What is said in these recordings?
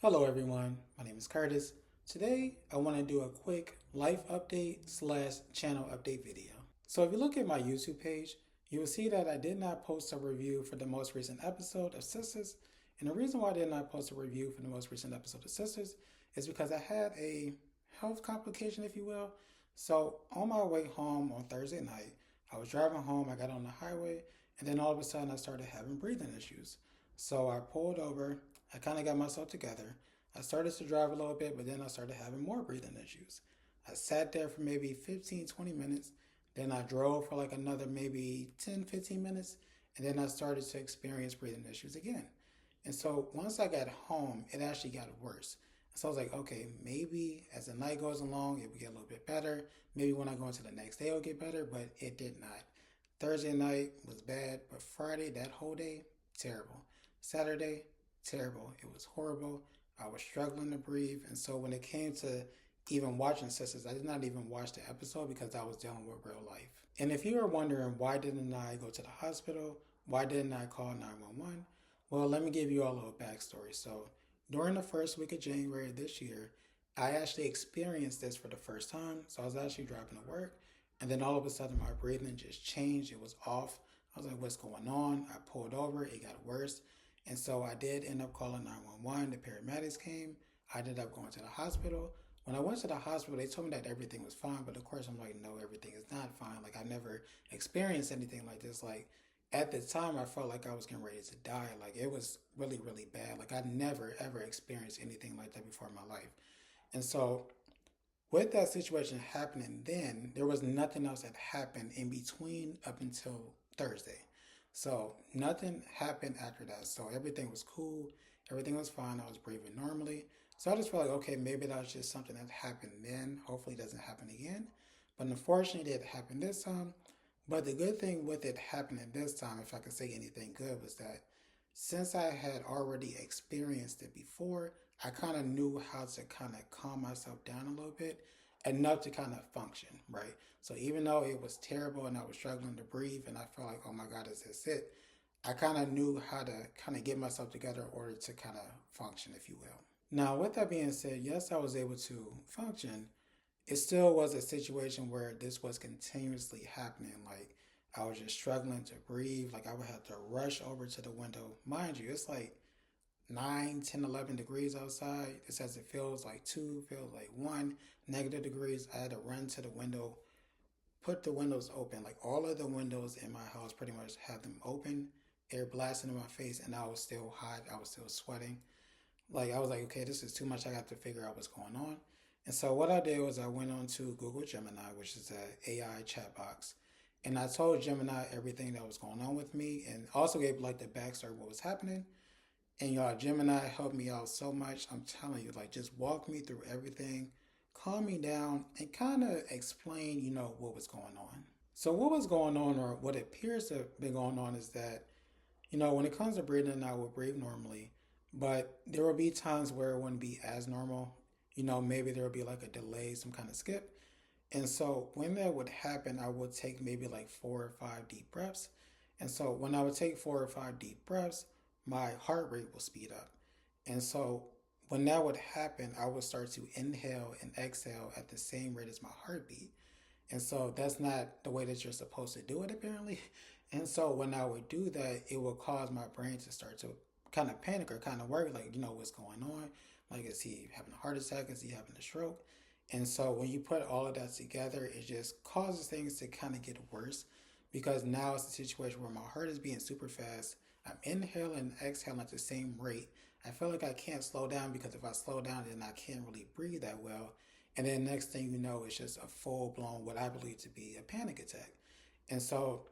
Hello everyone, my name is Curtis. Today I want to do a quick life update slash channel update video. So if you look at my YouTube page, you will see that I did not post a review for the most recent episode of Sisters. And the reason why I did not post a review for the most recent episode of Sisters is because I had a health complication, if you will. So on my way home on Thursday night, I was driving home, I got on the highway, and then all of a sudden I started having breathing issues. So I pulled over, I kind of got myself together. I started to drive a little bit, but then I started having more breathing issues. I sat there for maybe 15, 20 minutes. Then I drove for like another maybe 10, 15 minutes. And then I started to experience breathing issues again. And so once I got home, it actually got worse. So I was like, okay, maybe as the night goes along, it will get a little bit better. Maybe when I go into the next day, it'll get better, but it did not. Thursday night was bad, but Friday, that whole day, terrible. Saturday, terrible. It was horrible. I was struggling to breathe. And so when it came to even watching Sisters, I did not even watch the episode because I was dealing with real life. And if you are wondering why didn't I go to the hospital, why didn't I call 911? Well, let me give you all a little backstory. So during the first week of January this year, I actually experienced this for the first time. So I was actually driving to work, and then all of a sudden my breathing just changed. It was off. I was like, what's going on? I pulled over. It got worse. And so I did end up calling 911. The paramedics came. I ended up going to the hospital. When I went to the hospital, they told me that everything was fine. But of course, I'm like, no, everything is not fine. Like, I never experienced anything like this. Like, at the time, I felt like I was getting ready to die. Like, it was really, really bad. Like, I never, ever experienced anything like that before in my life. And so, with that situation happening then, there was nothing else that happened in between up until Thursday. So nothing happened after that. So everything was cool. Everything was fine. I was breathing normally. So I just felt like, okay, maybe that was just something that happened then. Hopefully it doesn't happen again. But unfortunately, it happened this time. But the good thing with it happening this time, if I could say anything good, was that since I had already experienced it before, I kind of knew how to kind of calm myself down a little bit, enough to kind of function, right? So even though it was terrible and I was struggling to breathe and I felt like, oh my God, is this it? I kind of knew how to kind of get myself together in order to kind of function, if you will. Now, with that being said, yes, I was able to function. It still was a situation where this was continuously happening. Like, I was just struggling to breathe. Like, I would have to rush over to the window. Mind you, it's like 9, 10, 11 degrees outside. It says it feels like 2, feels like 1 negative degrees. I had to run to the window, put the windows open. Like, all of the windows in my house pretty much had them open, air blasting in my face, and I was still hot. I was still sweating. Like, I was like, okay, this is too much. I got to figure out what's going on. And so what I did was I went on to Google Gemini, which is an AI chat box, and I told Gemini everything that was going on with me, and also gave like the backstory of what was happening. And y'all, Gemini helped me out so much. I'm telling you, like, just walk me through everything, calm me down, and kind of explain, what was going on. So what was going on, or what appears to be going on, is that when it comes to breathing, I will breathe normally, but there will be times where it wouldn't be as normal. Maybe there will be like a delay, some kind of skip. And so when that would happen, I would take maybe like 4 or 5 deep breaths. And so when I would take 4 or 5 deep breaths, my heart rate will speed up. And so when that would happen, I would start to inhale and exhale at the same rate as my heartbeat. And so that's not the way that you're supposed to do it, apparently. And so when I would do that, it would cause my brain to start to kind of panic or kind of worry, like, what's going on? Like, is he having a heart attack? Is he having a stroke? And so when you put all of that together, it just causes things to kind of get worse because now it's a situation where my heart is beating super fast. I'm inhaling and exhaling at the same rate. I feel like I can't slow down because if I slow down, then I can't really breathe that well. And then next thing you know, it's just a full blown, what I believe to be a panic attack. And so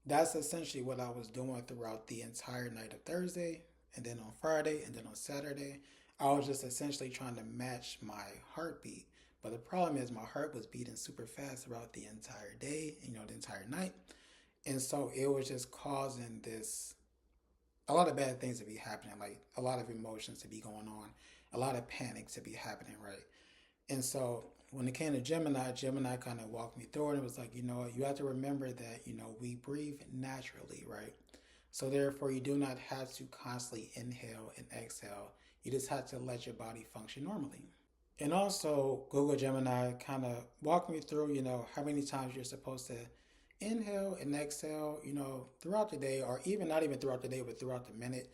that's essentially what I was doing throughout the entire night of Thursday, and then on Friday, and then on Saturday. I was just essentially trying to match my heartbeat. But the problem is my heart was beating super fast throughout the entire day, the entire night. And so it was just causing a lot of bad things to be happening, like a lot of emotions to be going on, a lot of panic to be happening, right? And so when it came to Gemini, Gemini kind of walked me through it. And it was like, you have to remember that, we breathe naturally, right? So therefore, you do not have to constantly inhale and exhale. You just have to let your body function normally. And also, Google Gemini kind of walked me through, how many times you're supposed to inhale and exhale, throughout the day, or even not even throughout the day, but throughout the minute.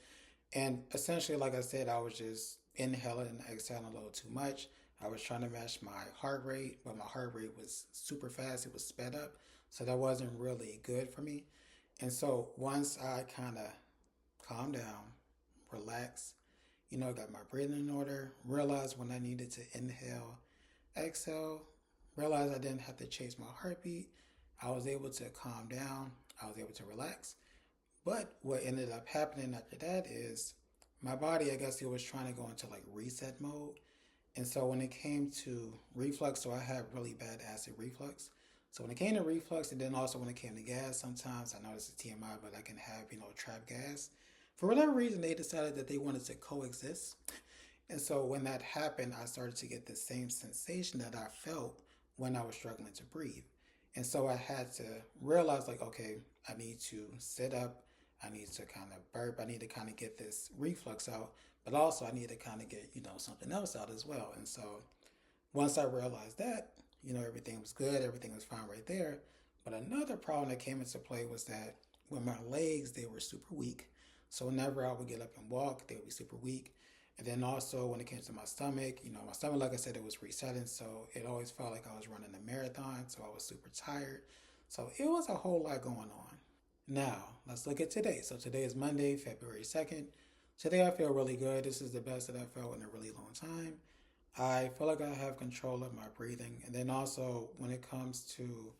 And essentially, like I said, I was just inhaling and exhaling a little too much. I was trying to match my heart rate, but my heart rate was super fast. It was sped up. So that wasn't really good for me. And so once I kind of calmed down, relaxed, got my breathing in order, realized when I needed to inhale, exhale, realized I didn't have to chase my heartbeat, I was able to calm down, I was able to relax. But what ended up happening after that is my body, I guess it was trying to go into like reset mode. And so when it came to reflux, so I have really bad acid reflux. So when it came to reflux, and then also when it came to gas, sometimes I know this is TMI, but I can have, trapped gas. For whatever reason, they decided that they wanted to coexist. And so when that happened, I started to get the same sensation that I felt when I was struggling to breathe. And so I had to realize, like, okay, I need to sit up. I need to kind of burp. I need to kind of get this reflux out. But also I need to kind of get, something else out as well. And so once I realized that, everything was good. Everything was fine right there. But another problem that came into play was that with my legs, they were super weak. So whenever I would get up and walk, they would be super weak. And then also when it came to my stomach, my stomach, like I said, it was resetting. So it always felt like I was running a marathon. So I was super tired. So it was a whole lot going on. Now, let's look at today. So today is Monday, February 2nd. Today I feel really good. This is the best that I've felt in a really long time. I feel like I have control of my breathing. And then also when it comes to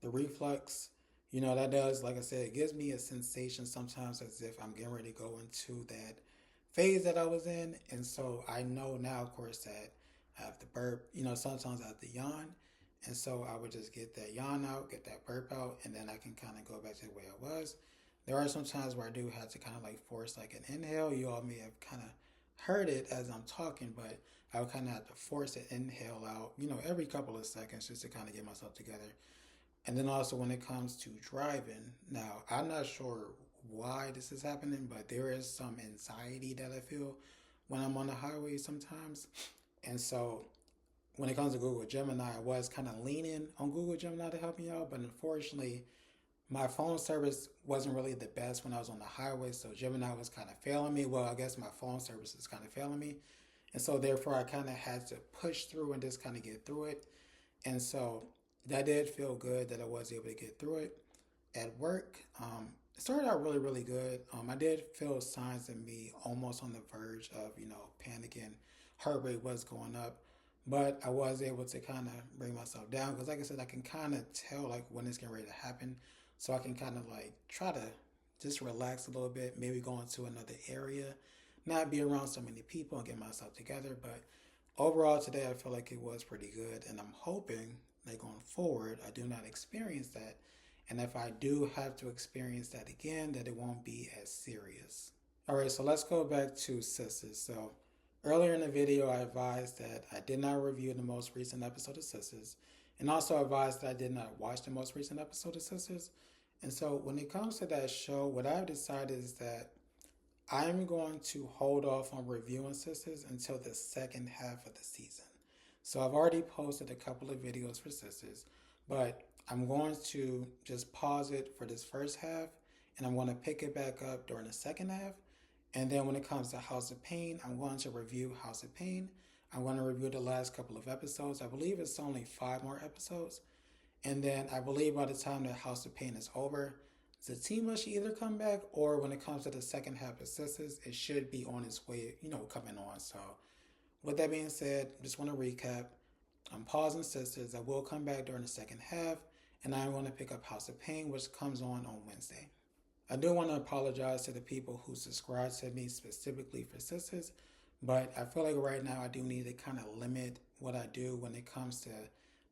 the reflux, that does, like I said, it gives me a sensation sometimes as if I'm getting ready to go into that phase that I was in. And so I know now, of course, that I have to burp. Sometimes I have to yawn. And so I would just get that yawn out, get that burp out, and then I can kind of go back to the way I was. There are some times where I do have to kind of like force like an inhale. You all may have kind of heard it as I'm talking, but I would kind of have to force an inhale out, every couple of seconds just to kind of get myself together. And then also when it comes to driving, now I'm not sure why this is happening, but there is some anxiety that I feel when I'm on the highway sometimes. And so when it comes to Google Gemini, I was kind of leaning on Google Gemini to help me out, but unfortunately, my phone service wasn't really the best when I was on the highway, so Gemini was kind of failing me. Well, I guess my phone service is kind of failing me. And so therefore, I kind of had to push through and just kind of get through it. And so that did feel good that I was able to get through it. At work, it started out really, really good. I did feel signs of me almost on the verge of, panicking. Heart rate was going up. But I was able to kind of bring myself down because, like I said, I can kind of tell like when it's getting ready to happen. So I can kind of like try to just relax a little bit, maybe go into another area, not be around so many people and get myself together. But overall today, I feel like it was pretty good. And I'm hoping that going forward, I do not experience that. And if I do have to experience that again, that it won't be as serious. All right, so let's go back to Sisters. So earlier in the video, I advised that I did not review the most recent episode of Sisters, and also advised that I did not watch the most recent episode of Sisters. And so when it comes to that show, what I've decided is that I'm going to hold off on reviewing Sisters until the second half of the season. So I've already posted a couple of videos for Sisters, but I'm going to just pause it for this first half, and I'm going to pick it back up during the second half. And then when it comes to House of Pain, I'm going to review House of Pain. I'm going to review the last couple of episodes. I believe it's only 5 more episodes. And then I believe by the time that House of Pain is over, Zatima should either come back, or when it comes to the second half of Sisters, it should be on its way, coming on. So with that being said, just want to recap. I'm pausing Sisters. I will come back during the second half, and I'm going to pick up House of Pain, which comes on Wednesday. I do want to apologize to the people who subscribe to me specifically for Sisters, but I feel like right now I do need to kind of limit what I do when it comes to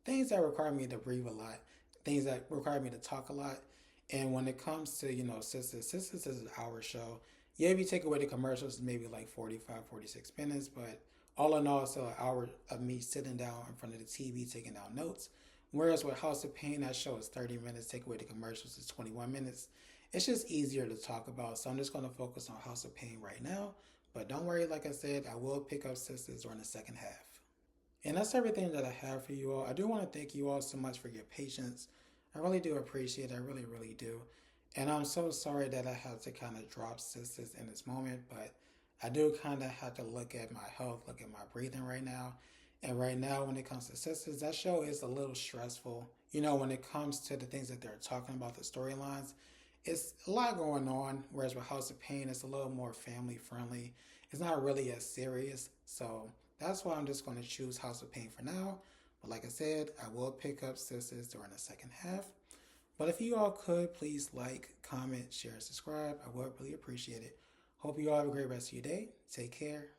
things that require me to breathe a lot, things that require me to talk a lot. And when it comes to, Sisters is an hour show. Yeah, if you take away the commercials, it's maybe like 45, 46 minutes, but all in all, it's still an hour of me sitting down in front of the TV taking down notes. Whereas with House of Pain, that show is 30 minutes, take away the commercials, it's 21 minutes. It's just easier to talk about, so I'm just going to focus on House of Pain right now. But don't worry, like I said, I will pick up Sisters during the second half. And that's everything that I have for you all. I do want to thank you all so much for your patience. I really do appreciate it. I really, really do. And I'm so sorry that I had to kind of drop Sisters in this moment, but I do kind of have to look at my health, look at my breathing right now. And right now, when it comes to Sisters, that show is a little stressful. You know, when it comes to the things that they're talking about, the storylines, it's a lot going on. Whereas with House of Pain, it's a little more family friendly. It's not really as serious. So that's why I'm just going to choose House of Pain for now. But like I said, I will pick up Sisters during the second half. But if you all could, please like, comment, share, and subscribe. I would really appreciate it. Hope you all have a great rest of your day. Take care.